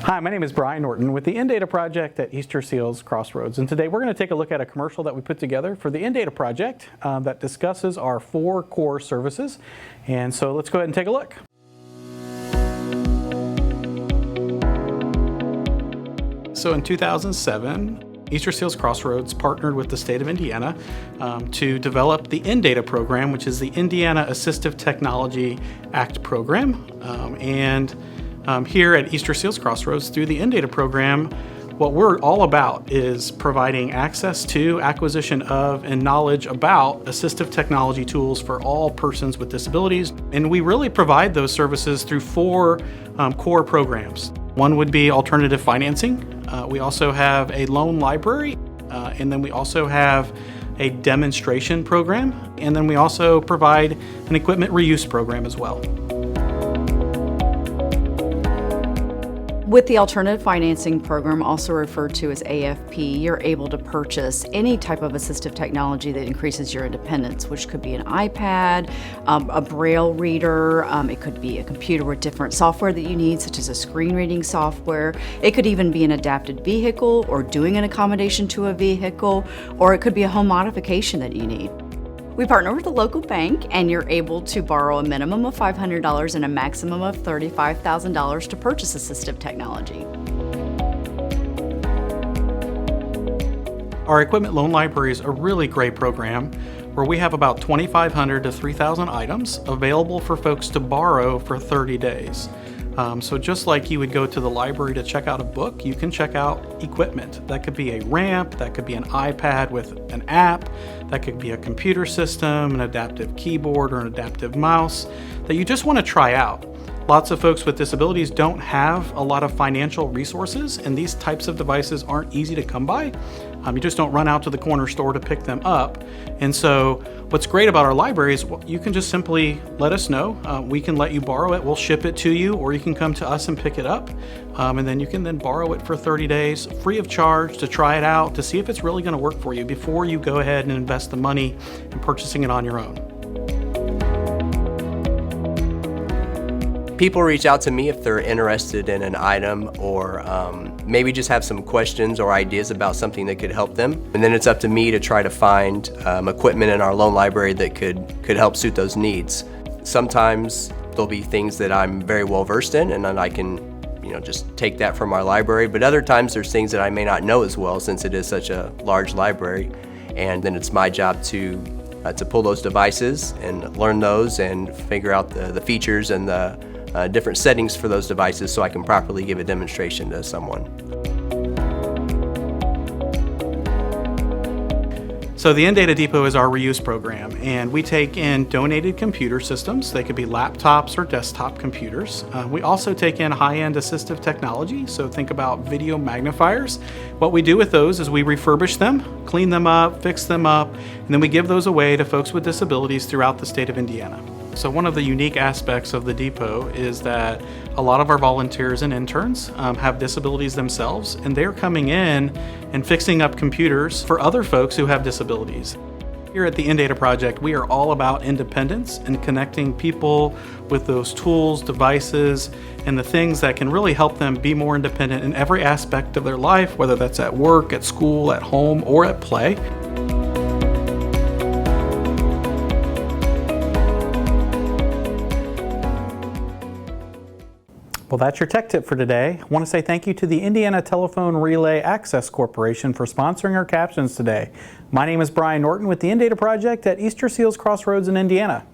Hi, my name is Brian Norton with the INDATA Project at Easter Seals Crossroads, and today we're going to take a look at a commercial that we put together for the INDATA Project that discusses our 4 core services. And so let's go ahead and take a look. So in 2007, Easter Seals Crossroads partnered with the state of Indiana to develop the INDATA program, which is the Indiana Assistive Technology Act program. Here at Easter Seals Crossroads, through the INDATA program, what we're all about is providing access to, acquisition of, and knowledge about assistive technology tools for all persons with disabilities. And we really provide those services through 4 core programs. One would be alternative financing. We also have a loan library, and then we also have a demonstration program, and then we also provide an equipment reuse program as well. With the alternative financing program, also referred to as AFP, you're able to purchase any type of assistive technology that increases your independence, which could be an iPad, a braille reader, it could be a computer with different software that you need, such as a screen reading software. It could even be an adapted vehicle or doing an accommodation to a vehicle, or it could be a home modification that you need. We partner with a local bank, and you're able to borrow a minimum of $500 and a maximum of $35,000 to purchase assistive technology. Our equipment loan library is a really great program where we have about 2,500 to 3,000 items available for folks to borrow for 30 days. So just like you would go to the library to check out a book, you can check out equipment. That could be a ramp, that could be an iPad with an app, that could be a computer system, an adaptive keyboard, or an adaptive mouse that you just want to try out. Lots of folks with disabilities don't have a lot of financial resources, and these types of devices aren't easy to come by. You just don't run out to the corner store to pick them up. And so what's great about our library is you can just simply let us know. We can let you borrow it. We'll ship it to you, or you can come to us and pick it up. And then you can then borrow it for 30 days free of charge to try it out, to see if it's really going to work for you before you go ahead and invest the money in purchasing it on your own. People reach out to me if they're interested in an item, or maybe just have some questions or ideas about something that could help them. And then it's up to me to try to find equipment in our loan library that could help suit those needs. Sometimes there'll be things that I'm very well versed in, and then I can just take that from our library. But other times there's things that I may not know as well, since it is such a large library. And then it's my job to pull those devices and learn those and figure out the features and the different settings for those devices so I can properly give a demonstration to someone. So the INDATA Depot is our reuse program, and we take in donated computer systems. They could be laptops or desktop computers. We also take in high-end assistive technology, so think about video magnifiers. What we do with those is we refurbish them, clean them up, fix them up, and then we give those away to folks with disabilities throughout the state of Indiana. So one of the unique aspects of the depot is that a lot of our volunteers and interns have disabilities themselves, and they're coming in and fixing up computers for other folks who have disabilities. Here at the INDATA Project, we are all about independence and connecting people with those tools, devices, and the things that can really help them be more independent in every aspect of their life, whether that's at work, at school, at home, or at play. Well, that's your tech tip for today. I want to say thank you to the Indiana Telephone Relay Access Corporation for sponsoring our captions today. My name is Brian Norton with the INDATA Project at Easter Seals Crossroads in Indiana.